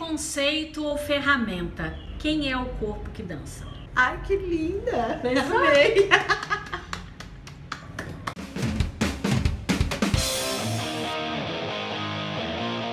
Preconceito ou ferramenta? Quem é o corpo que dança? Ai, que linda! Pensou? Amei!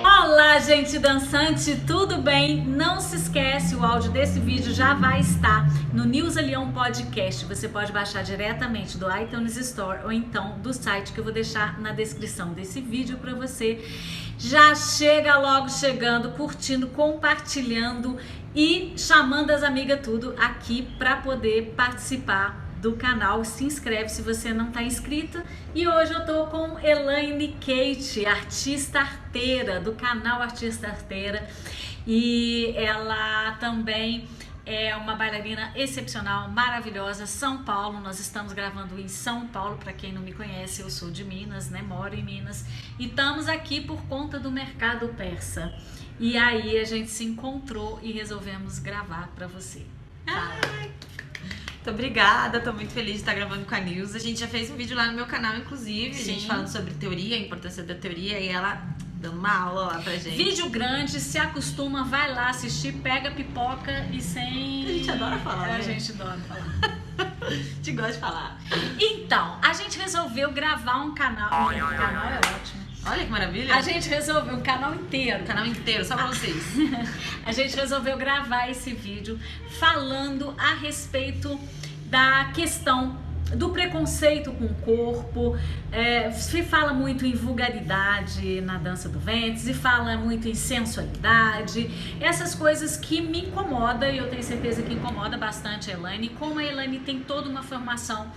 Olá, gente dançante, tudo bem? Não se esquece, o áudio desse vídeo já vai estar no Nilza Leão Podcast. Você pode baixar diretamente do iTunes Store ou então do site que eu vou deixar na descrição desse vídeo para você. Já chega logo chegando, curtindo, compartilhando e chamando as amigas tudo aqui para poder participar do canal. Se inscreve se você não está inscrita. E hoje eu tô com Elaine Kate, artista arteira, do canal Artista Arteira, e ela também é uma bailarina excepcional, maravilhosa. São Paulo, nós estamos gravando em São Paulo. Para quem não me conhece, eu sou de Minas, né? Moro em Minas e estamos aqui por conta do mercado persa. E aí a gente se encontrou e resolvemos gravar para você. Ai, muito obrigada, tô muito feliz de estar gravando com a Nilza. A gente já fez um vídeo lá no meu canal, inclusive, a gente falando sobre teoria, a importância da teoria, e ela dando uma aula lá pra gente. Vídeo grande, se acostuma, vai lá assistir, pega pipoca e sem... A gente adora falar, né? A gente adora falar. A gente gosta de falar. Então, a gente resolveu gravar um canal. O canal é ótimo. Olha que maravilha. A gente resolveu um canal inteiro. O canal inteiro, só pra vocês. A gente resolveu gravar esse vídeo falando a respeito da questão do preconceito com o corpo. Se fala muito em vulgaridade na dança do ventre, se fala muito em sensualidade, essas coisas que me incomodam, e eu tenho certeza que incomoda bastante a Elaine. Como a Elaine tem toda uma formação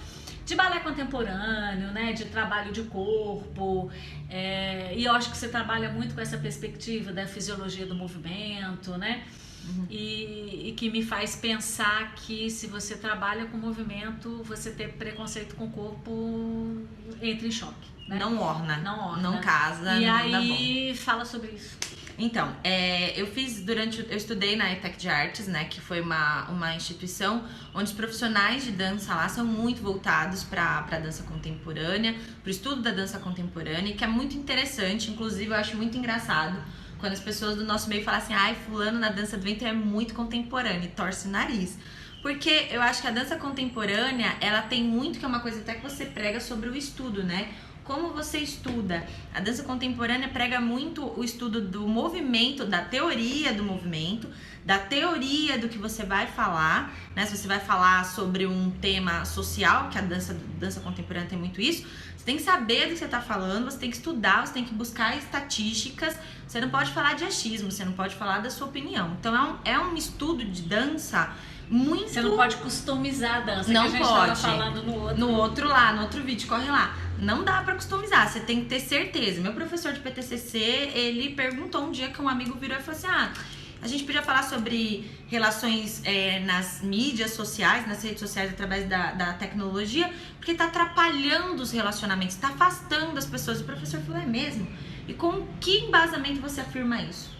de balé contemporâneo, né, de trabalho de corpo, e eu acho que você trabalha muito com essa perspectiva da fisiologia do movimento, né? E que me faz pensar que se você trabalha com movimento, você ter preconceito com o corpo entra em choque, né? Não orna, não não casa, e não aí dá bom. Fala sobre isso. Então, eu estudei na ETEC de Artes, né, que foi uma instituição onde os profissionais de dança lá são muito voltados para a dança contemporânea, para o estudo da dança contemporânea, que é muito interessante. Inclusive, eu acho muito engraçado quando as pessoas do nosso meio falam assim: ai, fulano na dança do ventre é muito contemporâneo, e torce o nariz. Porque eu acho que a dança contemporânea, ela tem muito, que é uma coisa até que você prega sobre o estudo, né? Como você estuda. A dança contemporânea prega muito o estudo do movimento, da teoria do movimento, da teoria do que você vai falar, né? Se você vai falar sobre um tema social, que a dança contemporânea tem muito isso, você tem que saber do que você está falando, você tem que estudar, você tem que buscar estatísticas, você não pode falar de achismo, você não pode falar da sua opinião. Então é um estudo de dança muito... Você não pode customizar a dança, não que a gente pode. estava falando no outro vídeo, corre lá. Não dá pra customizar, você tem que ter certeza. Meu professor de PTCC, ele perguntou um dia que um amigo virou e falou assim: a gente podia falar sobre relações nas mídias sociais, nas redes sociais, através da tecnologia, porque tá atrapalhando os relacionamentos, tá afastando as pessoas. O professor falou: é mesmo? E com que embasamento você afirma isso?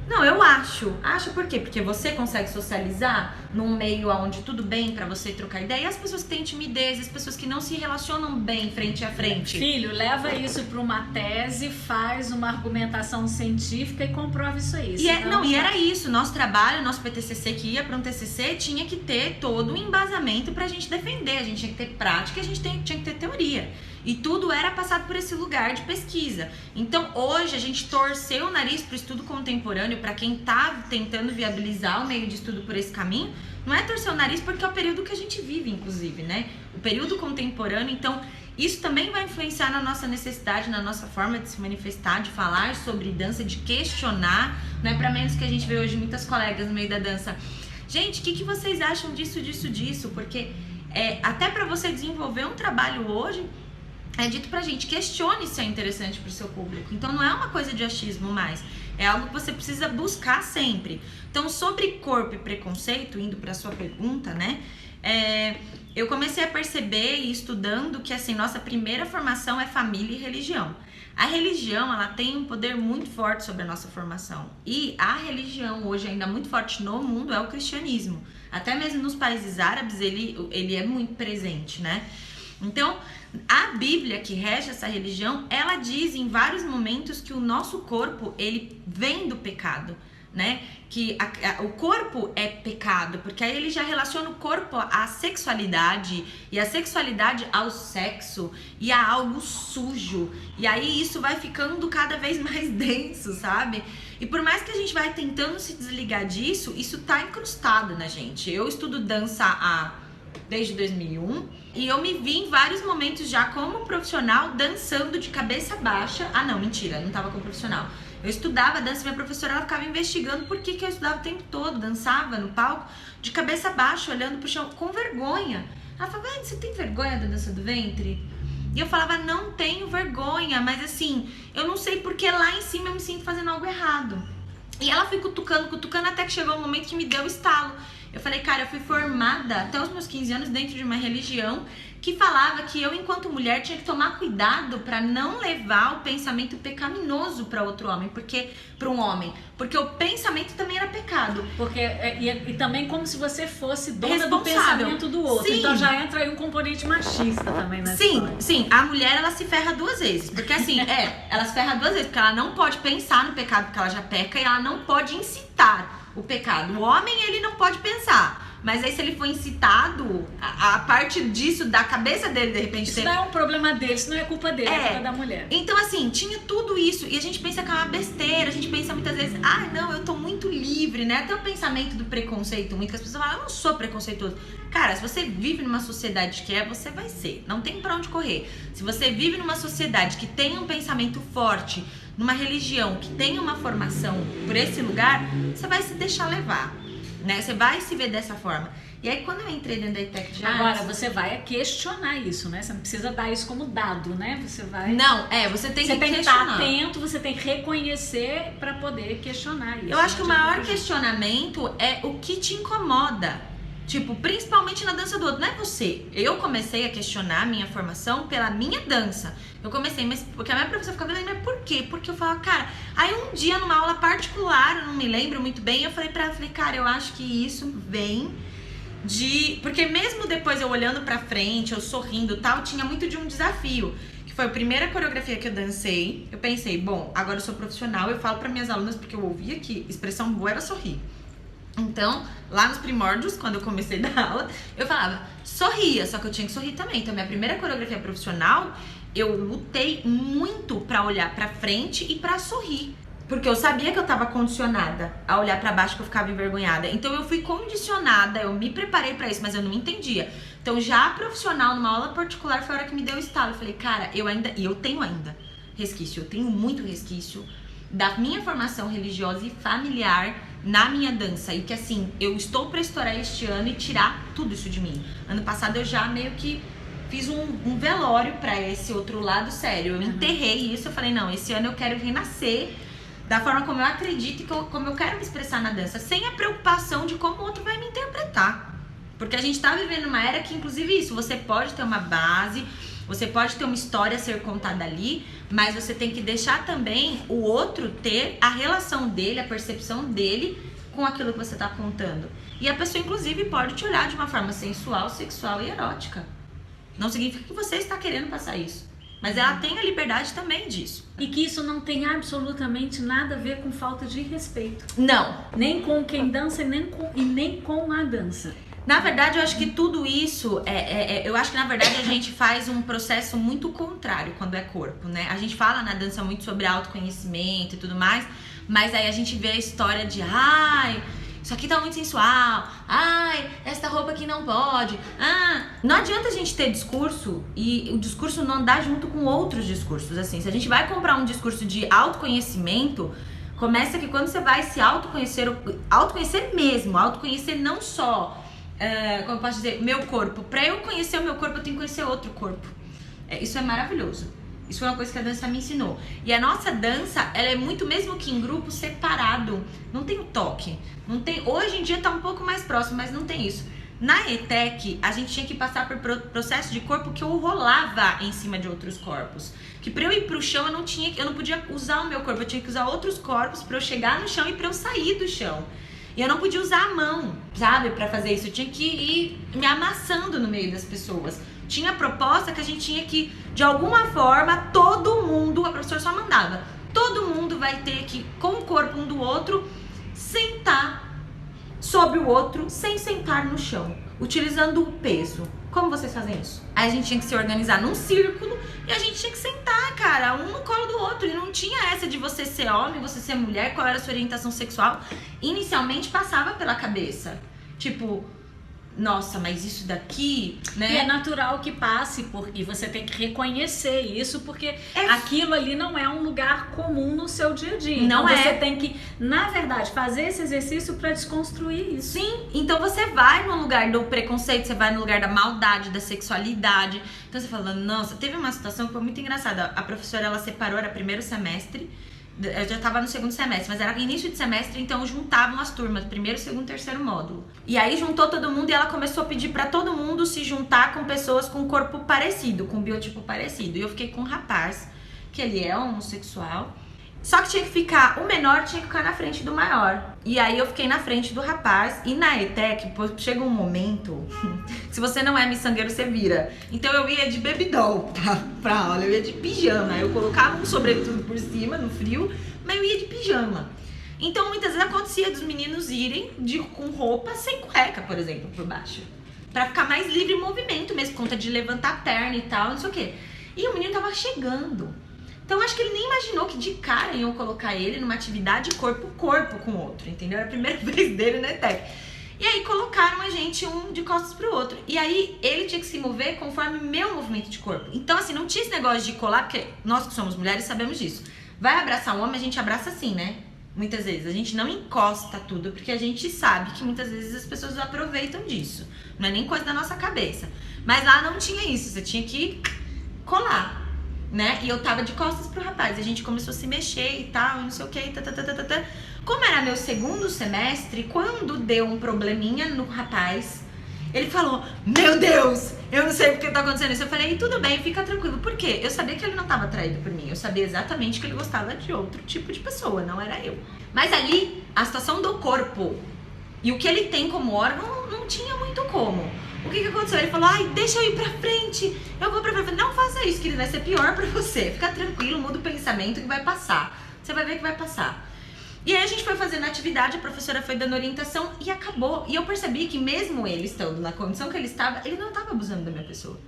Não, eu acho. Acho por quê? Porque você consegue socializar num meio onde tudo bem pra você trocar ideia. E as pessoas que têm timidez, as pessoas que não se relacionam bem frente a frente. Filho, leva isso pra uma tese, faz uma argumentação científica e comprova isso aí. E era isso. Nosso trabalho, nosso PTCC que ia pra um TCC, tinha que ter todo um embasamento pra gente defender. A gente tinha que ter prática, a gente tinha que ter teoria. E tudo era passado por esse lugar de pesquisa. Então hoje a gente torceu o nariz pro estudo contemporâneo, para quem tá tentando viabilizar o meio de estudo por esse caminho. Não é torcer o nariz, porque é o período que a gente vive, inclusive, né? O período contemporâneo. Então isso também vai influenciar na nossa necessidade, na nossa forma de se manifestar, de falar sobre dança, de questionar. Não é para menos que a gente vê hoje muitas colegas no meio da dança: gente, o que vocês acham disso? Porque até para você desenvolver um trabalho hoje, é dito pra gente: questione se é interessante pro seu público. Então não é uma coisa de achismo mais, é algo que você precisa buscar sempre. Então, sobre corpo e preconceito, indo pra sua pergunta, né, eu comecei a perceber, e estudando, que assim, nossa primeira formação é família e religião. A religião, ela tem um poder muito forte sobre a nossa formação. E a religião hoje ainda muito forte no mundo é o cristianismo. Até mesmo nos países árabes ele é muito presente, né? Então, a Bíblia, que rege essa religião, ela diz em vários momentos que o nosso corpo, ele vem do pecado. né? Que o corpo é pecado, porque aí ele já relaciona o corpo à sexualidade e a sexualidade ao sexo e a algo sujo. E aí isso vai ficando cada vez mais denso, sabe? E por mais que a gente vai tentando se desligar disso, isso tá incrustado na gente. Eu estudo dança desde 2001 e eu me vi em vários momentos já como profissional dançando de cabeça baixa. Ah, não, mentira, não tava como profissional. Eu estudava dança, minha professora ela ficava investigando por que eu estudava o tempo todo, dançava no palco, de cabeça baixa, olhando pro chão, com vergonha. Ela falava, você tem vergonha da dança do ventre? E eu falava, não tenho vergonha, mas assim, eu não sei porque lá em cima eu me sinto fazendo algo errado. E ela foi cutucando, até que chegou um momento que me deu estalo. Eu falei, cara, eu fui formada até os meus 15 anos dentro de uma religião que falava que eu, enquanto mulher, tinha que tomar cuidado para não levar o pensamento pecaminoso para outro homem, para um homem, porque o pensamento também era pecado. Porque e também como se você fosse dona do responsável. pensamento do outro. Sim. Então já entra aí um componente machista também na história. Sim, a mulher ela se ferra duas vezes, porque assim, ela se ferra duas vezes, porque ela não pode pensar no pecado porque ela já peca e ela não pode incitar o pecado. O homem, ele não pode pensar. Mas aí se ele for incitado, a parte disso, da cabeça dele, de repente... Isso não é um problema dele, isso não é culpa dele, é culpa da mulher. Então assim, tinha tudo isso. E a gente pensa que é uma besteira. A gente pensa muitas vezes, não, eu tô muito livre, né? Até o pensamento do preconceito. Muitas pessoas falam, eu não sou preconceituoso. Cara, se você vive numa sociedade que você vai ser. Não tem pra onde correr. Se você vive numa sociedade que tem um pensamento forte, numa religião que tem uma formação por esse lugar, você vai se deixar levar. Né? Você vai se ver dessa forma. E aí quando eu entrei dentro da ETEC de Artes... Agora, você vai questionar isso, né? Você não precisa dar isso como dado, né? Você vai... Não, você tem que questionar. Você tem que estar atento, você tem que reconhecer para poder questionar isso. Eu acho que o maior questionamento é o que te incomoda. Tipo, principalmente na dança do outro. Não é você. Eu comecei a questionar a minha formação pela minha dança. Eu comecei, mas porque a minha professora ficava falando, mas por quê? Porque eu falava, cara... Aí um dia, numa aula particular, eu não me lembro muito bem, eu falei pra ela, cara, eu acho que isso vem de... Porque mesmo depois eu olhando pra frente, eu sorrindo e tal, tinha muito de um desafio. Que foi a primeira coreografia que eu dancei. Eu pensei, bom, agora eu sou profissional, eu falo pra minhas alunas, porque eu ouvia que expressão boa era sorrir. Então, lá nos primórdios, quando eu comecei a dar aula, eu falava, sorria, só que eu tinha que sorrir também. Então, minha primeira coreografia profissional, eu lutei muito pra olhar pra frente e pra sorrir. Porque eu sabia que eu tava condicionada a olhar pra baixo, que eu ficava envergonhada. Então, eu fui condicionada, eu me preparei pra isso, mas eu não entendia. Então, já profissional, numa aula particular, foi a hora que me deu estalo. Eu falei, cara, eu tenho ainda resquício, eu tenho muito resquício da minha formação religiosa e familiar na minha dança. E que assim, eu estou pra estourar este ano e tirar tudo isso de mim. Ano passado eu já meio que fiz um velório pra esse outro lado sério. Eu enterrei isso, eu falei, não, esse ano eu quero renascer da forma como eu acredito e como eu quero me expressar na dança, sem a preocupação de como o outro vai me interpretar. Porque a gente tá vivendo uma era que, inclusive isso, você pode ter uma base, você pode ter uma história a ser contada ali, mas você tem que deixar também o outro ter a relação dele, a percepção dele com aquilo que você tá contando. E a pessoa, inclusive, pode te olhar de uma forma sensual, sexual e erótica. Não significa que você está querendo passar isso. Mas ela tem a liberdade também disso. E que isso não tem absolutamente nada a ver com falta de respeito. Não. Nem com quem dança e nem com a dança. Na verdade, eu acho que tudo isso, eu acho que na verdade a gente faz um processo muito contrário quando é corpo, né? A gente fala na dança muito sobre autoconhecimento e tudo mais, mas aí a gente vê a história de, isso aqui tá muito sensual, essa roupa aqui não pode, não adianta a gente ter discurso e o discurso não andar junto com outros discursos, assim, se a gente vai comprar um discurso de autoconhecimento, começa que quando você vai se autoconhecer mesmo, autoconhecer não só, como eu posso dizer, meu corpo, pra eu conhecer o meu corpo eu tenho que conhecer outro corpo, isso é maravilhoso. Isso foi uma coisa que a dança me ensinou. E a nossa dança, ela é muito, mesmo que em grupo, separado. Não tem o toque. Não tem, hoje em dia tá um pouco mais próximo, mas não tem isso. Na ETEC, a gente tinha que passar por processo de corpo que eu rolava em cima de outros corpos. Que pra eu ir pro chão, eu não podia usar o meu corpo. Eu tinha que usar outros corpos pra eu chegar no chão e pra eu sair do chão. E eu não podia usar a mão, sabe, pra fazer isso. Eu tinha que ir me amassando no meio das pessoas. Tinha a proposta que a gente tinha que, de alguma forma, todo mundo, a professora só mandava, todo mundo vai ter que, com o corpo um do outro, sobre o outro sem sentar no chão, utilizando o peso. Como vocês fazem isso? Aí a gente tinha que se organizar num círculo e a gente tinha que sentar, cara, um no colo do outro. E não tinha essa de você ser homem, você ser mulher, qual era a sua orientação sexual. Inicialmente passava pela cabeça. Tipo, nossa, mas isso daqui, né? E é natural que passe, porque você tem que reconhecer isso, porque aquilo ali não é um lugar comum no seu dia a dia. Não então é. Você tem que, na verdade, fazer esse exercício para desconstruir isso. Sim, então você vai no lugar do preconceito, você vai no lugar da maldade, da sexualidade. Então você fala, nossa, teve uma situação que foi muito engraçada. A professora, ela separou, era primeiro semestre, eu já tava no segundo semestre, mas era início de semestre, então juntavam as turmas, primeiro, segundo, terceiro módulo. E aí juntou todo mundo e ela começou a pedir pra todo mundo se juntar com pessoas com corpo parecido, com biotipo parecido. E eu fiquei com um rapaz, que ele é homossexual, só que tinha que ficar, o menor tinha que ficar na frente do maior. E aí eu fiquei na frente do rapaz, e na ETEC, chega um momento, se você não é miçangueiro, você vira. Então eu ia de baby doll pra aula, eu ia de pijama, eu colocava um sobretudo por cima, no frio, mas eu ia de pijama. Então muitas vezes acontecia dos meninos irem com roupa sem cueca, por exemplo, por baixo. Pra ficar mais livre em movimento mesmo, conta de levantar a perna e tal, não sei o quê. E o menino tava chegando. Então acho que ele nem imaginou que de cara iam colocar ele numa atividade corpo a corpo com o outro, entendeu? Era a primeira vez dele na ETEC. E aí colocaram a gente um de costas pro outro. E aí ele tinha que se mover conforme meu movimento de corpo. Então assim, não tinha esse negócio de colar, porque nós que somos mulheres sabemos disso. Vai abraçar um homem, a gente abraça assim, né? Muitas vezes. A gente não encosta tudo, porque a gente sabe que muitas vezes as pessoas aproveitam disso. Não é nem coisa da nossa cabeça. Mas lá não tinha isso, você tinha que colar, né? E eu tava de costas pro rapaz, a gente começou a se mexer e tal, não sei o que, Como era meu segundo semestre, quando deu um probleminha no rapaz, ele falou, meu Deus, eu não sei porque tá acontecendo isso. Eu falei, tudo bem, fica tranquilo. Por quê? Eu sabia que ele não tava atraído por mim, eu sabia exatamente que ele gostava de outro tipo de pessoa, não era eu. Mas ali, a situação do corpo e o que ele tem como órgão, não tinha muito como. O que aconteceu? Ele falou, ai, deixa eu ir pra frente, eu vou pra frente. Não faça isso, que ele vai ser pior pra você. Fica tranquilo, muda o pensamento que vai passar. Você vai ver que vai passar. E aí a gente foi fazendo a atividade, a professora foi dando orientação e acabou. E eu percebi que mesmo ele estando na condição que ele estava, ele não estava abusando da minha pessoa.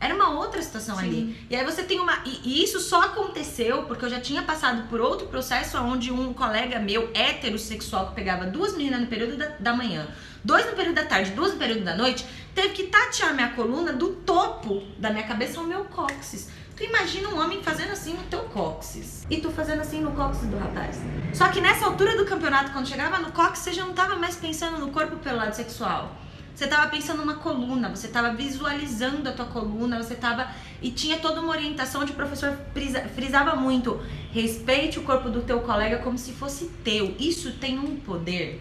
Era uma outra situação ali. E aí você tem uma... E isso só aconteceu porque eu já tinha passado por outro processo onde um colega meu, heterossexual, que pegava 2 meninas no período da manhã, 2 no período da tarde, 2 no período da noite, teve que tatear minha coluna do topo da minha cabeça ao meu cóccix. Tu imagina um homem fazendo assim no teu cóccix. E tu fazendo assim no cóccix do rapaz. Só que nessa altura do campeonato, quando chegava no cóccix, você já não tava mais pensando no corpo pelo lado sexual. Você tava pensando numa coluna, você tava visualizando a tua coluna, você tava... E tinha toda uma orientação onde o professor frisava muito. Respeite o corpo do teu colega como se fosse teu. Isso tem um poder.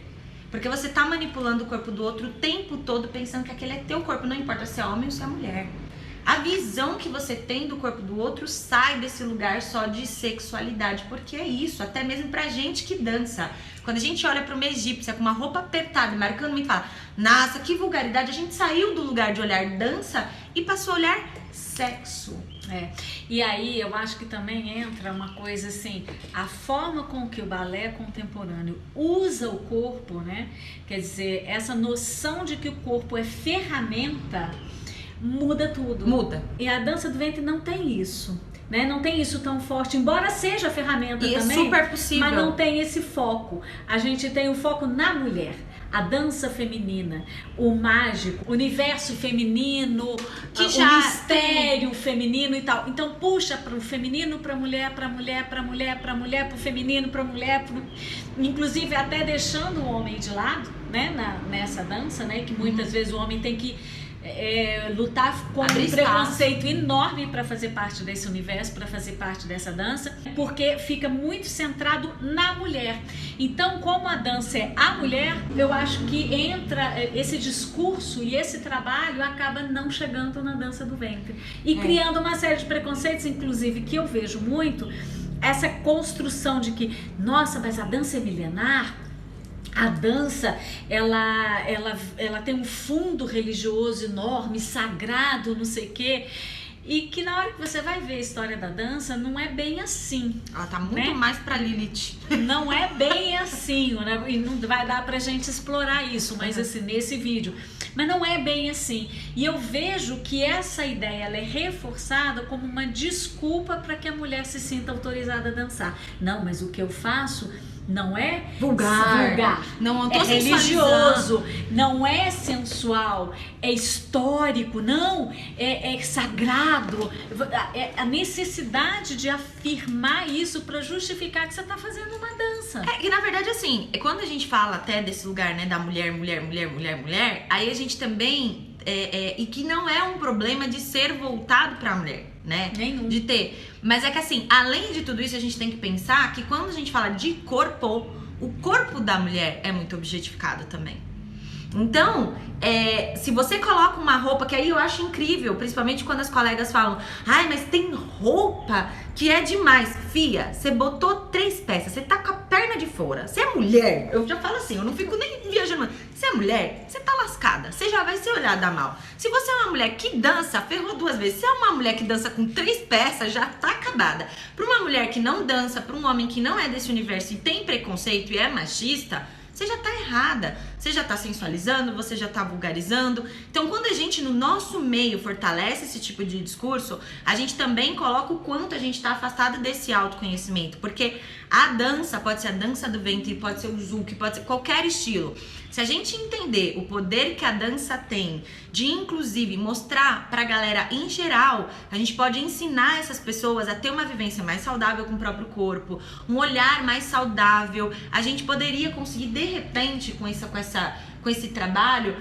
Porque você tá manipulando o corpo do outro o tempo todo pensando que aquele é teu corpo. Não importa se é homem ou se é mulher. A visão que você tem do corpo do outro sai desse lugar só de sexualidade. Porque é isso, até mesmo pra gente que dança. Quando a gente olha para uma egípcia com uma roupa apertada, marcando muito, fala, nossa, que vulgaridade. A gente saiu do lugar de olhar dança e passou a olhar sexo. E aí eu acho que também entra uma coisa assim, a forma com que o balé contemporâneo usa o corpo, né? Quer dizer, essa noção de que o corpo é ferramenta muda tudo. Muda. E a dança do ventre não tem isso. Né? Não tem isso tão forte, embora seja ferramenta e também, é super possível. Mas não tem esse foco. A gente tem o foco na mulher, a dança feminina, o mágico, o universo feminino, que o já mistério feminino e tal. Então puxa para o feminino, para mulher, para mulher, para mulher, para mulher, para o feminino, para mulher, inclusive até deixando o homem de lado, né? Nessa dança, né? Que muitas vezes o homem tem que lutar contra um preconceito enorme para fazer parte desse universo, para fazer parte dessa dança, porque fica muito centrado na mulher. Então, como a dança é a mulher, eu acho que entra esse discurso e esse trabalho acaba não chegando na dança do ventre e criando uma série de preconceitos, inclusive que eu vejo muito essa construção de que, nossa, mas a dança é milenar. A dança, ela tem um fundo religioso enorme, sagrado, não sei o quê. E que na hora que você vai ver a história da dança, não é bem assim. Ela tá muito mais pra Lilith. Não é bem assim, né? E não vai dar pra gente explorar isso, mas assim, nesse vídeo. Mas não é bem assim. E eu vejo que essa ideia ela é reforçada como uma desculpa para que a mulher se sinta autorizada a dançar. Não, mas o que eu faço não é vulgar, não é religioso, não é sensual, é histórico, não, é sagrado. É a necessidade de afirmar isso para justificar que você está fazendo uma dança. E na verdade, assim, quando a gente fala até desse lugar, né, da mulher, aí a gente também, e que não é um problema de ser voltado para a mulher, né? Nenhum. De ter. Mas é que assim, além de tudo isso, a gente tem que pensar que quando a gente fala de corpo, o corpo da mulher é muito objetificado também. Então, se você coloca uma roupa, que aí eu acho incrível, principalmente quando as colegas falam, ai, mas tem roupa que é demais. Fia, você botou 3 peças, você tá com a perna de fora. Você é mulher, eu já falo assim, eu não fico nem viajando. Você é mulher, você tá lascada, você já vai ser olhada mal. Se você é uma mulher que dança, ferrou 2 vezes. Se é uma mulher que dança com 3 peças, já tá acabada. Pra uma mulher que não dança, pra um homem que não é desse universo e tem preconceito e é machista, você já tá errada, você já tá sensualizando, você já tá vulgarizando. Então, quando a gente, no nosso meio, fortalece esse tipo de discurso, a gente também coloca o quanto a gente tá afastada desse autoconhecimento. Porque a dança, pode ser a dança do ventre, pode ser o zouk, pode ser qualquer estilo. Se a gente entender o poder que a dança tem de, inclusive, mostrar pra galera em geral, a gente pode ensinar essas pessoas a ter uma vivência mais saudável com o próprio corpo, um olhar mais saudável. A gente poderia conseguir, de repente, com esse trabalho,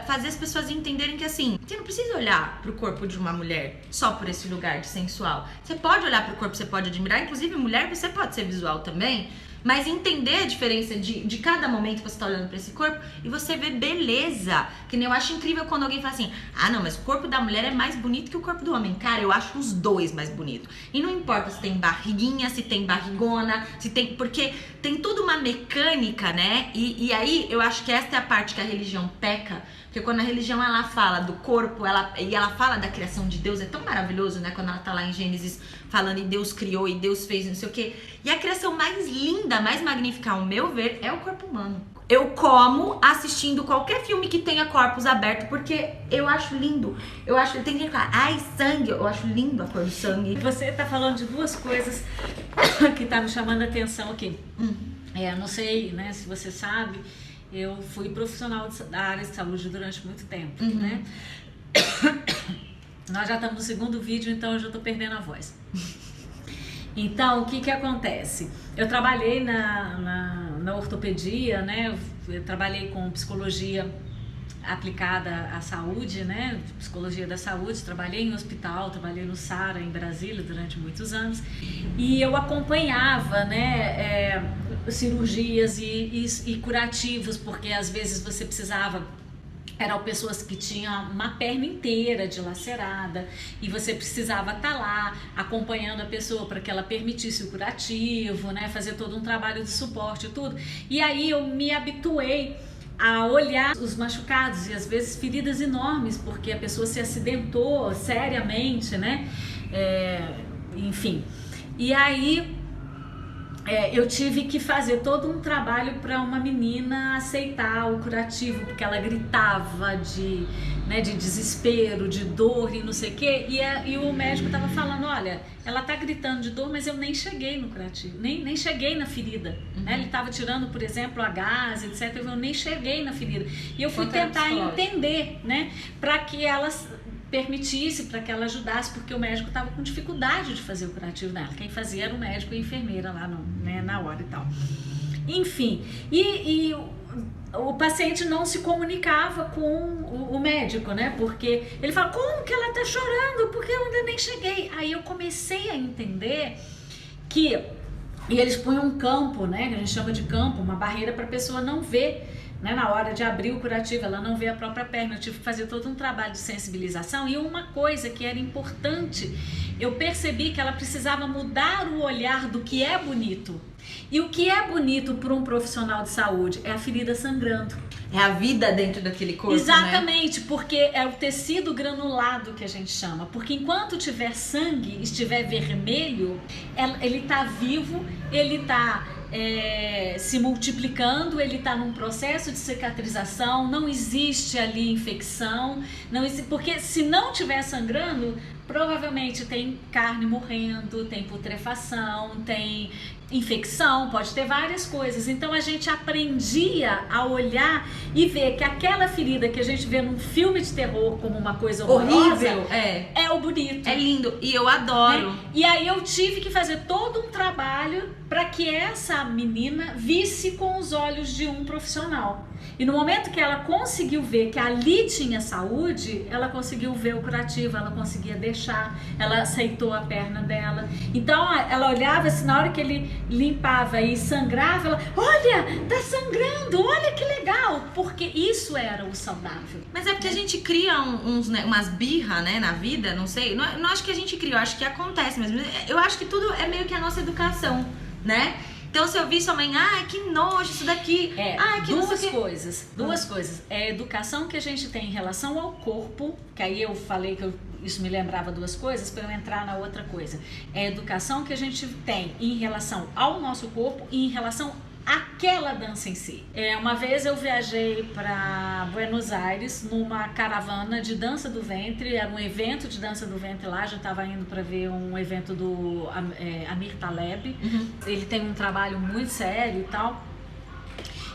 fazer as pessoas entenderem que, assim, você não precisa olhar pro corpo de uma mulher só por esse lugar de sensual. Você pode olhar pro corpo, você pode admirar, inclusive mulher, você pode ser visual também, mas entender a diferença de cada momento que você tá olhando pra esse corpo e você vê beleza. Que nem eu acho incrível quando alguém fala assim, ah não, mas o corpo da mulher é mais bonito que o corpo do homem. Cara, eu acho os dois mais bonitos. E não importa se tem barriguinha, se tem barrigona, se tem... Porque tem tudo uma mecânica, né? E aí eu acho que essa é a parte que a religião peca. Porque quando a religião ela fala do corpo, ela fala da criação de Deus, é tão maravilhoso, né? Quando ela tá lá em Gênesis falando e Deus criou e Deus fez não sei o quê. E a criação mais linda, mais magnífica, ao meu ver, é o corpo humano. Eu como assistindo qualquer filme que tenha corpos abertos, porque eu acho lindo. Eu acho, tem gente que fala, ai, sangue, eu acho lindo a cor do sangue. Você tá falando de 2 coisas que tá me chamando a atenção aqui. Não sei, né, se você sabe, eu fui profissional da área de saúde durante muito tempo, né? Nós já estamos no 2º vídeo, então eu já tô perdendo a voz. Então, o que acontece? Eu trabalhei na ortopedia, né? Eu trabalhei com psicologia aplicada à saúde, né? Psicologia da saúde, trabalhei em hospital, trabalhei no SARA em Brasília durante muitos anos e eu acompanhava, né, cirurgias e curativos, porque às vezes você precisava, eram pessoas que tinham uma perna inteira dilacerada e você precisava estar lá acompanhando a pessoa para que ela permitisse o curativo, né, fazer todo um trabalho de suporte e tudo. E aí eu me habituei a olhar os machucados e às vezes feridas enormes, porque a pessoa se acidentou seriamente, né? Enfim. E aí eu tive que fazer todo um trabalho para uma menina aceitar o curativo, porque ela gritava de desespero, de dor e não sei o quê. E o médico estava falando, olha, ela tá gritando de dor, mas eu nem cheguei no curativo, nem cheguei na ferida. Né? Ele estava tirando, por exemplo, a gás, etc. Eu nem cheguei na ferida. E eu fui tentar entender, né, para que ela permitisse, para que ela ajudasse, porque o médico estava com dificuldade de fazer o curativo dela. Quem fazia era o médico e a enfermeira lá na hora e tal. Enfim, e o paciente não se comunicava com o médico, né? Porque ele fala, como que ela tá chorando? Porque eu ainda nem cheguei. Aí eu comecei a entender que... E eles punham um campo, né? Que a gente chama de campo, uma barreira para a pessoa não ver, né, na hora de abrir o curativo, ela não vê a própria perna. Eu tive que fazer todo um trabalho de sensibilização. E uma coisa que era importante, eu percebi que ela precisava mudar o olhar do que é bonito. E o que é bonito para um profissional de saúde é a ferida sangrando. É a vida dentro daquele corpo, Exatamente, né? Porque é o tecido granulado que a gente chama. Porque enquanto tiver sangue, estiver vermelho, ele está vivo, ele está se multiplicando, ele está num processo de cicatrização, não existe ali infecção, não existe, porque se não estiver sangrando, provavelmente tem carne morrendo, tem putrefação, tem infecção, pode ter várias coisas. Então a gente aprendia a olhar e ver que aquela ferida que a gente vê num filme de terror como uma coisa horrorosa, horrível, é o bonito. É lindo e eu adoro. E aí eu tive que fazer todo um trabalho para que essa menina visse com os olhos de um profissional. E no momento que ela conseguiu ver que ali tinha saúde, ela conseguiu ver o curativo, ela conseguia deixar, ela aceitou a perna dela. Então ela olhava assim, na hora que ele limpava e sangrava, ela, olha, tá sangrando, olha que legal, porque isso era o saudável. Mas é porque a gente cria umas birra, né, na vida, não sei, não acho que a gente cria, eu acho que acontece mesmo. Eu acho que tudo é meio que a nossa educação, né? Então, se eu vi sua mãe, que nojo isso daqui. Que duas coisas. É a educação que a gente tem em relação ao corpo, que aí eu falei que isso me lembrava duas coisas, para eu entrar na outra coisa. É a educação que a gente tem em relação ao nosso corpo e em relação àquela dança em si. Uma vez eu viajei para Buenos Aires numa caravana de dança do ventre, era um evento de dança do ventre lá, já estava indo para ver um evento do Amir Taleb. Ele tem um trabalho muito sério e tal.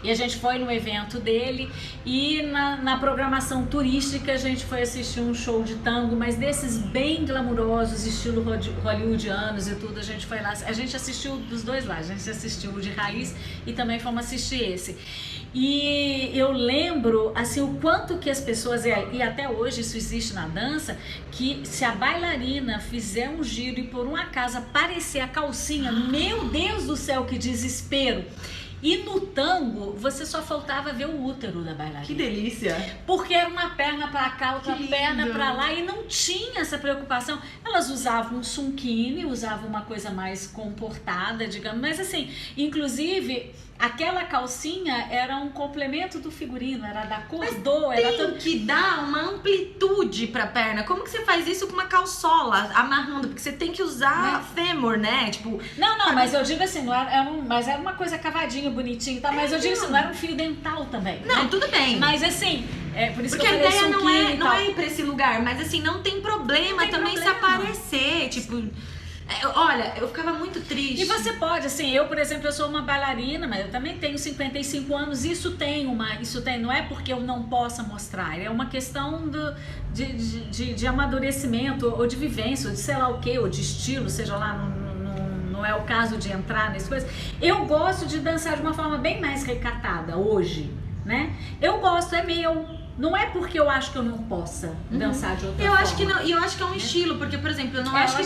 E a gente foi no evento dele e na programação turística a gente foi assistir um show de tango, mas desses bem glamurosos, estilo hollywoodianos e tudo, a gente foi lá, a gente assistiu dos dois lá, a gente assistiu o de raiz e também fomos assistir esse. E eu lembro, assim, o quanto que as pessoas, e até hoje isso existe na dança, que se a bailarina fizer um giro e por um acaso aparecer a calcinha, meu Deus do céu, que desespero! E no tango, você só faltava ver o útero da bailarina. Que delícia! Porque era uma perna pra cá, outra perna pra lá, e não tinha essa preocupação. Elas usavam um sunquine, usavam uma coisa mais comportada, digamos. Mas assim, inclusive, aquela calcinha era um complemento do figurino, era da cor do... Era tem que dar uma amplitude pra perna. Como que você faz isso com uma calçola amarrando? Porque você tem que usar fêmur, né? Tipo... Não, mas eu digo assim, não era mas era uma coisa cavadinha, bonitinha, tá? Mas eu digo assim, não era um fio dental também. Não, né? Tudo bem. Mas assim, por isso porque que eu falei a ideia não é tal. ir pra esse lugar, mas assim, não tem problema também se aparecer, tipo... Olha, eu ficava muito triste. E você pode, assim, eu, por exemplo, eu sou uma bailarina, mas eu também tenho 55 anos, isso tem, não é porque eu não possa mostrar, é uma questão de amadurecimento, ou de vivência, ou de sei lá o que, ou de estilo, seja lá, não é o caso de entrar nessas coisas. Eu gosto de dançar de uma forma bem mais recatada hoje, né? Eu gosto, é meu. Não é porque eu acho que eu não possa dançar de outra forma. Acho que não, e eu acho que é um estilo, porque, por exemplo, eu acho que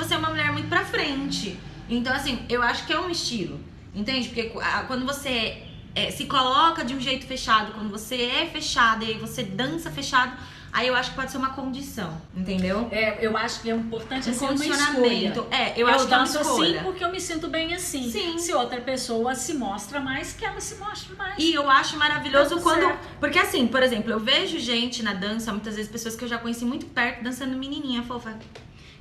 você é uma mulher muito pra frente. Então, assim, eu acho que é um estilo, entende? Porque quando você se coloca de um jeito fechado, quando você é fechada e aí você dança fechado, aí eu acho que pode ser uma condição, entendeu? Eu acho que é importante assim, condicionamento. Uma escolha. Eu acho que é uma danço escolha. assim porque eu me sinto bem assim. Sim. Se outra pessoa se mostra mais, que ela se mostre mais. E eu acho maravilhoso quando... certo. Porque assim, por exemplo, eu vejo gente na dança, muitas vezes pessoas que eu já conheci muito perto, dançando menininha fofa.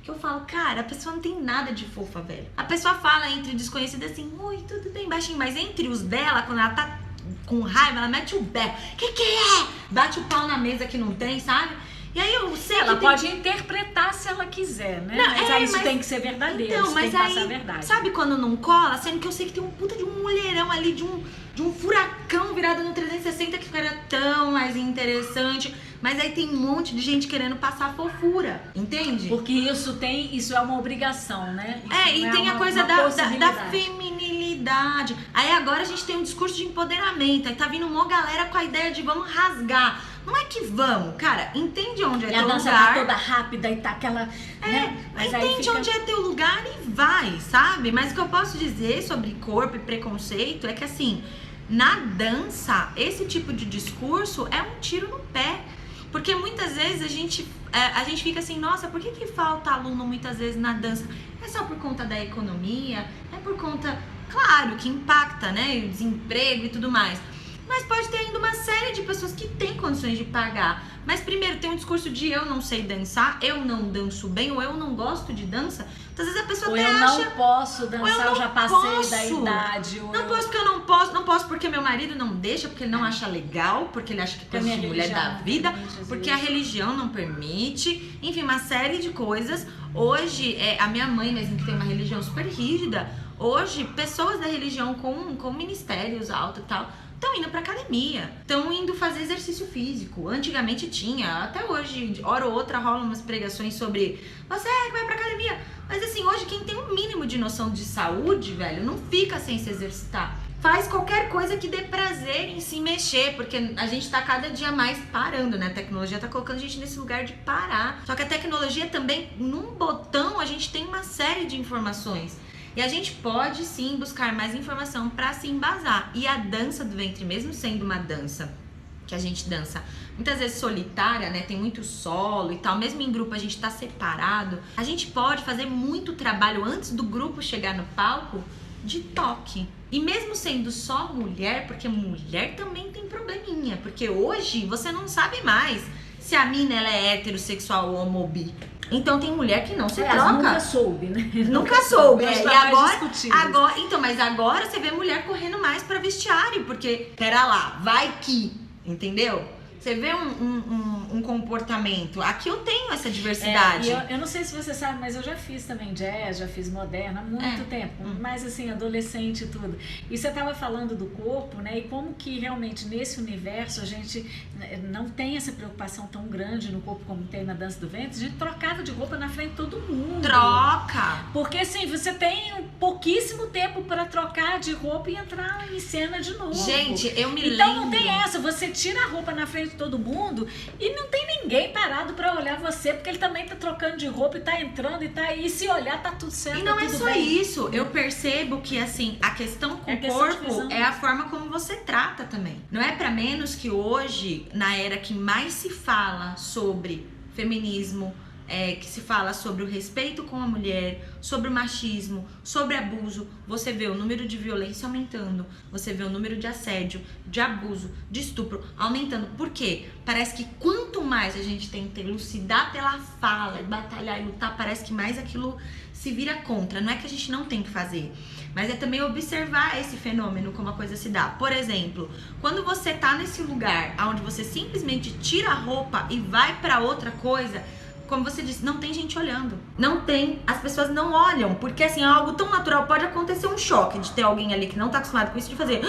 Que eu falo, cara, a pessoa não tem nada de fofa, velho. A pessoa fala entre desconhecidos assim, oi, tudo bem, baixinho. Mas entre os dela, quando ela tá com raiva, ela mete o berro. Que é? Bate o pau na mesa que não tem, sabe? E aí eu sei ela que pode interpretar se ela quiser, né? Não, mas aí isso tem que ser verdadeiro, então, isso mas tem que aí, passar a verdade. Sabe quando não cola? Sendo que eu sei que tem um puta de um mulherão ali, de um furacão virado no 360 que ficaria tão mais interessante. Mas aí tem um monte de gente querendo passar fofura, entende? Porque isso é uma obrigação, né? Isso e tem a coisa da feminilidade. Aí agora a gente tem um discurso de empoderamento. Aí tá vindo uma galera com a ideia de vamos rasgar. Não é que vamos, cara, entende onde é teu lugar. E a dança tá toda rápida e tá aquela... né? Mas entende onde é teu lugar e vai, sabe? Mas o que eu posso dizer sobre corpo e preconceito é que assim, na dança, esse tipo de discurso é um tiro no pé. Porque muitas vezes a gente fica assim, nossa, por que falta aluno muitas vezes na dança? É só por conta da economia? É por conta, claro, que impacta, né? O desemprego e tudo mais. Mas pode ter ainda uma série de pessoas que têm condições de pagar. Mas primeiro tem um discurso de eu não sei dançar, eu não danço bem, ou eu não gosto de dança. Então, às vezes a pessoa até acha... Ou eu não posso dançar, eu já passei da idade. Não posso porque eu não posso porque meu marido não deixa, porque ele não acha legal, porque ele acha que coisa de mulher da vida, porque a religião não permite. Enfim, uma série de coisas. Hoje, a minha mãe mesmo, que tem uma religião super rígida, hoje, pessoas da religião com ministérios altos e tal... estão indo pra academia, estão indo fazer exercício físico. Antigamente tinha, até hoje, hora ou outra rolam umas pregações sobre você que vai pra academia. Mas assim, hoje quem tem um mínimo de noção de saúde, velho, não fica sem se exercitar. Faz qualquer coisa que dê prazer em se mexer, porque a gente tá cada dia mais parando, né? A tecnologia tá colocando a gente nesse lugar de parar. Só que a tecnologia também, num botão, a gente tem uma série de informações. E a gente pode sim buscar mais informação para se embasar. E a dança do ventre, mesmo sendo uma dança que a gente dança muitas vezes solitária, né? Tem muito solo e tal, mesmo em grupo a gente tá separado. A gente pode fazer muito trabalho antes do grupo chegar no palco de toque. E mesmo sendo só mulher, porque mulher também tem probleminha, porque hoje você não sabe mais se a mina ela é heterossexual ou homobi. Então tem mulher que não se troca. Nunca soube, né? Nunca soube. E agora, então, mas agora você vê mulher correndo mais pra vestiário, porque, pera lá, vai que, entendeu? Você vê um comportamento. Aqui eu tenho essa diversidade. Eu não sei se você sabe, mas eu já fiz também jazz, já fiz moderna há muito tempo. Mas assim, adolescente e tudo. E você estava falando do corpo, né? E como que realmente nesse universo a gente não tem essa preocupação tão grande no corpo como tem na dança do ventre. A gente trocava de roupa na frente de todo mundo. Troca! Porque assim, você tem pouquíssimo tempo para trocar de roupa e entrar em cena de novo. Gente, eu me lembro. Então não tem essa, você tira a roupa na frente de todo mundo e não tem ninguém parado pra olhar você, porque ele também tá trocando de roupa e tá entrando e tá aí, e se olhar tá tudo certo. E não tá é só bem. isso, eu percebo que assim, a questão com o corpo é a forma como você trata também. Não é pra menos que hoje, na era que mais se fala sobre feminismo, que se fala sobre o respeito com a mulher, sobre o machismo, sobre abuso, você vê o número de violência aumentando, você vê o número de assédio, de abuso, de estupro aumentando. Por quê? Parece que quanto mais a gente tenta elucidar pela fala, batalhar e lutar, parece que mais aquilo se vira contra. Não é que a gente não tem que fazer, mas é também observar esse fenômeno, como a coisa se dá. Por exemplo, quando você tá nesse lugar onde você simplesmente tira a roupa e vai pra outra coisa, como você disse, não tem gente olhando. Não tem. As pessoas não olham. Porque, assim, é algo tão natural. Pode acontecer um choque de ter alguém ali que não tá acostumado com isso, de fazer...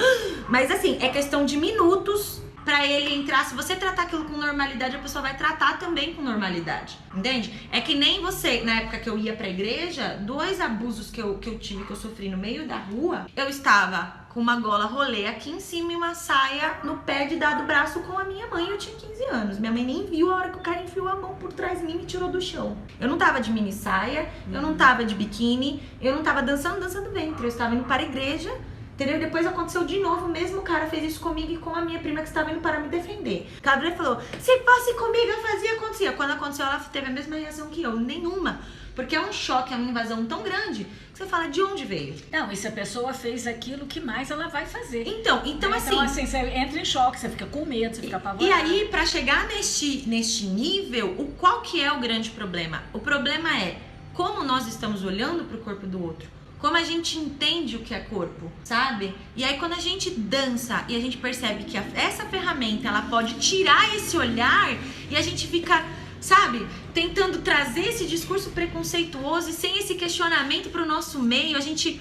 Mas, assim, é questão de minutos pra ele entrar. Se você tratar aquilo com normalidade, a pessoa vai tratar também com normalidade. Entende? É que nem você... Na época que eu ia pra igreja, 2 abusos que eu tive, que eu sofri no meio da rua, eu estava com uma gola rolê aqui em cima e uma saia no pé de dar do braço com a minha mãe. Eu tinha 15 anos. Minha mãe nem viu a hora que o cara enfiou a mão por trás de mim e me tirou do chão. Eu não tava de mini saia, eu não tava de biquíni, eu não tava dançando ventre. Eu estava indo para a igreja, entendeu? E depois aconteceu de novo, o mesmo cara fez isso comigo e com a minha prima que estava indo para me defender. O cara falou, se fosse comigo eu fazia, acontecia. Quando aconteceu, ela teve a mesma reação que eu, nenhuma. Porque é um choque, é uma invasão tão grande que você fala de onde veio. Não, e se a pessoa fez aquilo, que mais ela vai fazer? Então assim, você entra em choque, você fica com medo, você fica apavorado. E aí, pra chegar neste nível, qual que é o grande problema? O problema é como nós estamos olhando pro corpo do outro. Como a gente entende o que é corpo, sabe? E aí quando a gente dança e a gente percebe que essa ferramenta, ela pode tirar esse olhar e a gente fica... sabe, tentando trazer esse discurso preconceituoso e sem esse questionamento pro nosso meio, a gente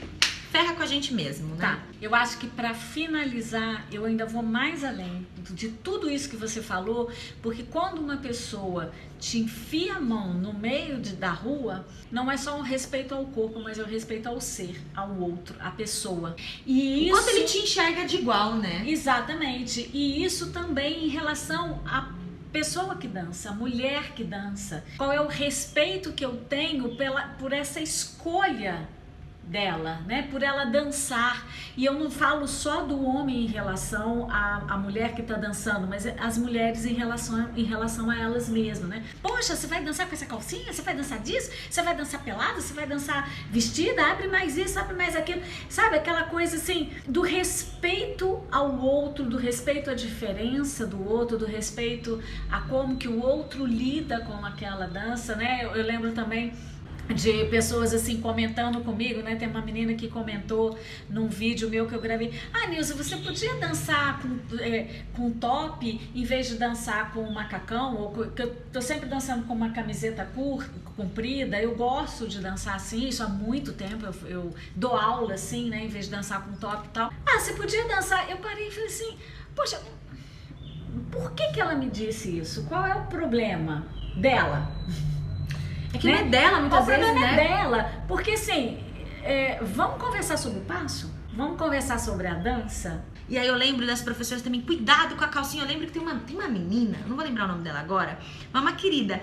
ferra com a gente mesmo, né? Tá, eu acho que pra finalizar, eu ainda vou mais além de tudo isso que você falou, porque quando uma pessoa te enfia a mão no meio da rua, não é só um respeito ao corpo, mas é um respeito ao ser, ao outro, à pessoa. E isso... Enquanto ele te enxerga de igual, né? Exatamente, e isso também em relação a pessoa que dança, a mulher que dança. Qual é o respeito que eu tenho por essa escolha dela, né? Por ela dançar. E eu não falo só do homem em relação à mulher que tá dançando, mas as mulheres em relação a elas mesmas, né? Poxa, você vai dançar com essa calcinha? Você vai dançar disso? Você vai dançar pelada? Você vai dançar vestida? Abre mais isso, abre mais aquilo. Sabe, aquela coisa assim, do respeito ao outro, do respeito à diferença do outro, do respeito a como que o outro lida com aquela dança, né? Eu lembro também de pessoas assim comentando comigo, né? Tem uma menina que comentou num vídeo meu que eu gravei: ah, Nilza, você podia dançar com top em vez de dançar com macacão, ou que eu tô sempre dançando com uma camiseta comprida. Eu gosto de dançar assim, isso há muito tempo, eu dou aula assim, né? Em vez de dançar com top e tal. Ah, você podia dançar. Eu parei e falei assim, poxa, por que ela me disse isso? Qual é o problema dela? É que não é dela, muitas vezes, né? O problema é dela, porque assim, vamos conversar sobre o passo? Vamos conversar sobre a dança? E aí eu lembro das professoras também, cuidado com a calcinha. Eu lembro que tem uma menina, eu não vou lembrar o nome dela agora, mas uma querida.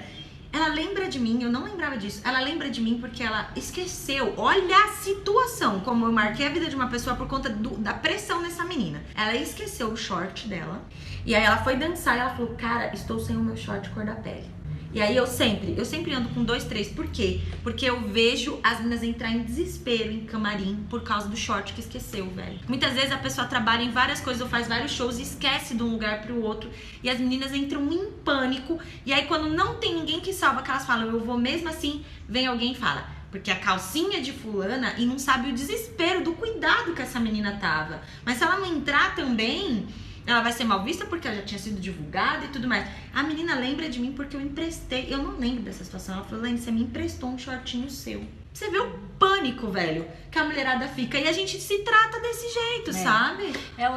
Ela lembra de mim, eu não lembrava disso. Ela lembra de mim porque ela esqueceu. Olha a situação, como eu marquei a vida de uma pessoa por conta da pressão nessa menina. Ela esqueceu o short dela. E aí ela foi dançar e ela falou, cara, estou sem o meu short cor da pele. E aí eu sempre ando com 2, 3. Por quê? Porque eu vejo as meninas entrar em desespero em camarim por causa do short que esqueceu, velho. Muitas vezes a pessoa trabalha em várias coisas ou faz vários shows e esquece de um lugar pro outro. E as meninas entram em pânico. E aí quando não tem ninguém que salva, que elas falam, eu vou mesmo assim, vem alguém e fala, porque a calcinha é de fulana, e não sabe o desespero do cuidado que essa menina tava. Mas se ela não entrar também, ela vai ser mal vista porque ela já tinha sido divulgada e tudo mais. A menina lembra de mim porque eu emprestei. Eu não lembro dessa situação. Ela falou, Lene, você me emprestou um shortinho seu. Você vê o pânico, velho, que a mulherada fica. E a gente se trata desse jeito, sabe?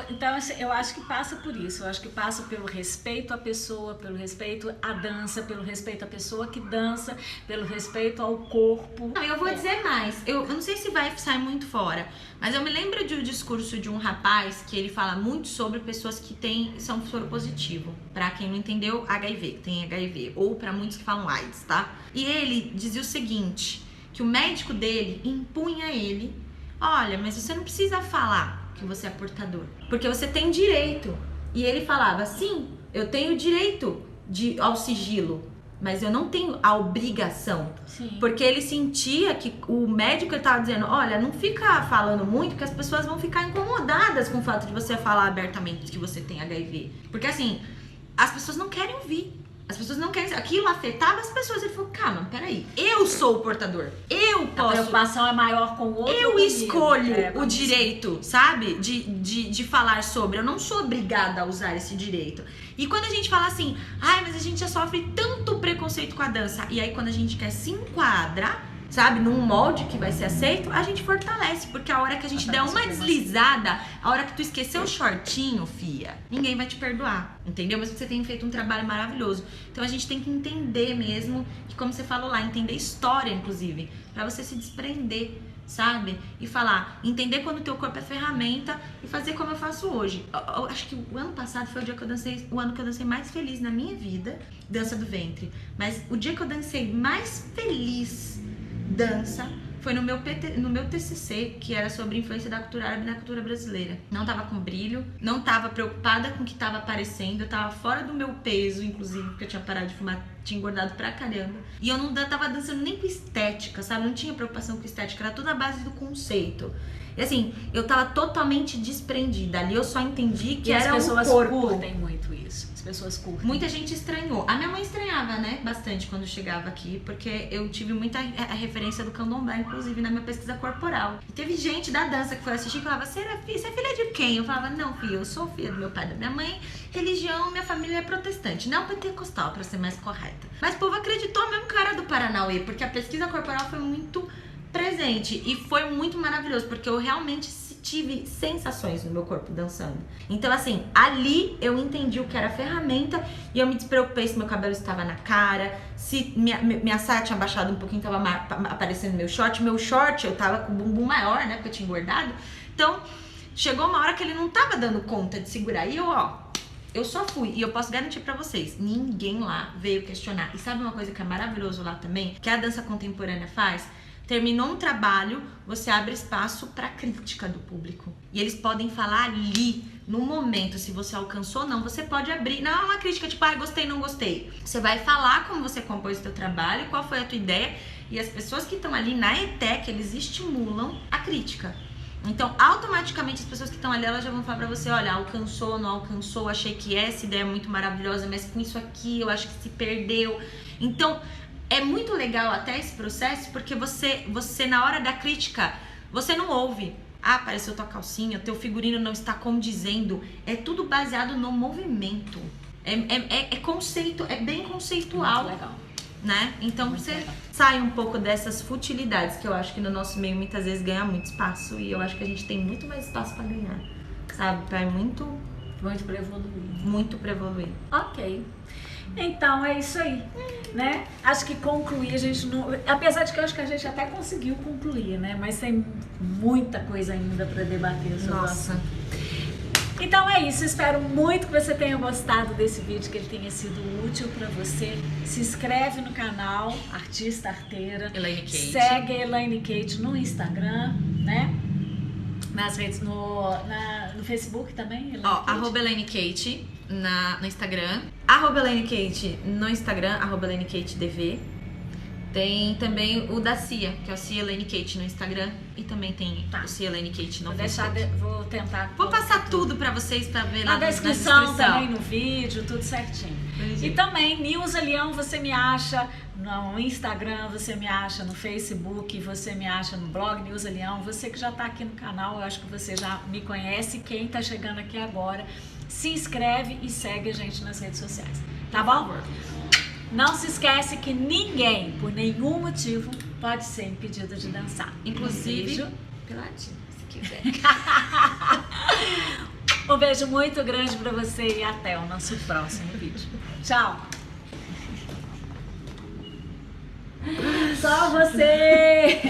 Então, eu acho que passa por isso. Eu acho que passa pelo respeito à pessoa, pelo respeito à dança, pelo respeito à pessoa que dança, pelo respeito ao corpo. Não, eu vou dizer mais. Eu não sei se vai sair muito fora, mas eu me lembro de um discurso de um rapaz que ele fala muito sobre pessoas que são soro positivo. Pra quem não entendeu, HIV, que tem HIV. Ou pra muitos que falam AIDS, tá? E ele dizia o seguinte, que o médico dele impunha a ele, olha, mas você não precisa falar que você é portador, porque você tem direito. E ele falava, sim, eu tenho direito ao sigilo, mas eu não tenho a obrigação. Sim. Porque ele sentia que o médico estava dizendo, olha, não fica falando muito, que as pessoas vão ficar incomodadas com o fato de você falar abertamente que você tem HIV. Porque assim, as pessoas não querem ouvir. As pessoas não querem... Aquilo afetava as pessoas. Ele falou, calma, peraí. Eu sou o portador. Eu posso... A preocupação é maior com o outro. Eu escolho o direito, sabe? De falar sobre. Eu não sou obrigada a usar esse direito. E quando a gente fala assim, ai, mas a gente já sofre tanto preconceito com a dança. E aí quando a gente quer se enquadrar, sabe, num molde que vai ser aceito, a gente fortalece, porque a hora que a gente der uma deslizada, a hora que tu esquecer o shortinho, fia, ninguém vai te perdoar, entendeu? Mas você tem feito um trabalho maravilhoso. Então a gente tem que entender mesmo, que como você falou lá, entender história, inclusive, pra você se desprender, sabe? E falar, entender quando o teu corpo é ferramenta e fazer como eu faço hoje. Eu acho que o ano passado foi o ano que eu dancei mais feliz na minha vida, dança do ventre. Mas o dia que eu dancei mais feliz dança foi no meu TCC, que era sobre influência da cultura árabe na cultura brasileira. Não tava com brilho, não tava preocupada com o que tava aparecendo, eu tava fora do meu peso, inclusive, porque eu tinha parado de fumar, tinha engordado pra caramba. E eu não tava dançando nem com estética, sabe? Não tinha preocupação com estética, era tudo a base do conceito. E assim, eu tava totalmente desprendida. Ali eu só entendi que era um corpo. As pessoas curtem muito isso. As pessoas curtem. Muita gente estranhou. A minha mãe estranhava, né? Bastante quando chegava aqui, porque eu tive muita referência do candomblé, inclusive, na minha pesquisa corporal. E teve gente da dança que foi assistir e falava, você é filha de quem? Eu falava, não, filha, eu sou filha do meu pai e da minha mãe. Religião, minha família é protestante, não pentecostal, pra ser mais correta. Mas o povo acreditou mesmo que eu era do Paranauê, porque a pesquisa corporal foi muito presente e foi muito maravilhoso, porque eu realmente tive sensações no meu corpo dançando. Então assim, ali eu entendi o que era ferramenta e eu me despreocupei se meu cabelo estava na cara, se minha saia tinha baixado um pouquinho, tava aparecendo meu short eu tava com o bumbum maior, né, porque eu tinha engordado. Então chegou uma hora que ele não tava dando conta de segurar e eu só fui, e eu posso garantir pra vocês, ninguém lá veio questionar. E sabe uma coisa que é maravilhoso lá também, que a dança contemporânea faz Terminou um trabalho, você abre espaço para crítica do público. E eles podem falar ali, no momento, se você alcançou ou não, você pode abrir. Não é uma crítica tipo, gostei, não gostei. Você vai falar como você compôs o seu trabalho, qual foi a tua ideia. E as pessoas que estão ali na ETEC, eles estimulam a crítica. Então, automaticamente, as pessoas que estão ali, elas já vão falar pra você, olha, alcançou, não alcançou, achei que essa ideia é muito maravilhosa, mas com isso aqui eu acho que se perdeu. Então, é muito legal até esse processo, porque você na hora da crítica, você não ouve. Apareceu tua calcinha, teu figurino não está condizendo. É tudo baseado no movimento. É conceito, é bem conceitual. Muito legal. Né? Então Muito você legal. sai um pouco dessas futilidades que eu acho que no nosso meio muitas vezes ganha muito espaço e eu acho que a gente tem muito mais espaço pra ganhar, sabe? Pra muito Muito pra evoluir. muito pra evoluir. Ok. Então é isso aí, né? Acho que concluir a gente não... Apesar de que eu acho que a gente até conseguiu concluir, né? Mas tem muita coisa ainda pra debater sobre o assunto. Então é isso, espero muito que você tenha gostado desse vídeo, que ele tenha sido útil pra você. Se inscreve no canal Artista Arteira. Elaine Kate. Segue a Elaine Kate no Instagram, né? Nas redes, no Facebook também, Elaine Kate. @Elaine Kate no Instagram. @Elaine Kate no Instagram, @Elaine Kate DV. Tem também o da Cia, que é o Cia Elaine Kate no Instagram. E também tem o Cia Elaine Kate no Facebook. Vou tentar. Vou passar tudo pra vocês pra ver na lá descrição também, no vídeo, tudo certinho. E também, Nilza Leão, você me acha no Instagram, você me acha no Facebook, você me acha no blog Nilza Leão. Você que já tá aqui no canal, eu acho que você já me conhece. Quem tá chegando aqui agora, se inscreve e segue a gente nas redes sociais. Tá bom? Não se esquece que ninguém, por nenhum motivo, pode ser impedido de dançar. Inclusive, peladinho, se quiser. Um beijo muito grande pra você e até o nosso próximo vídeo. Tchau! Só você!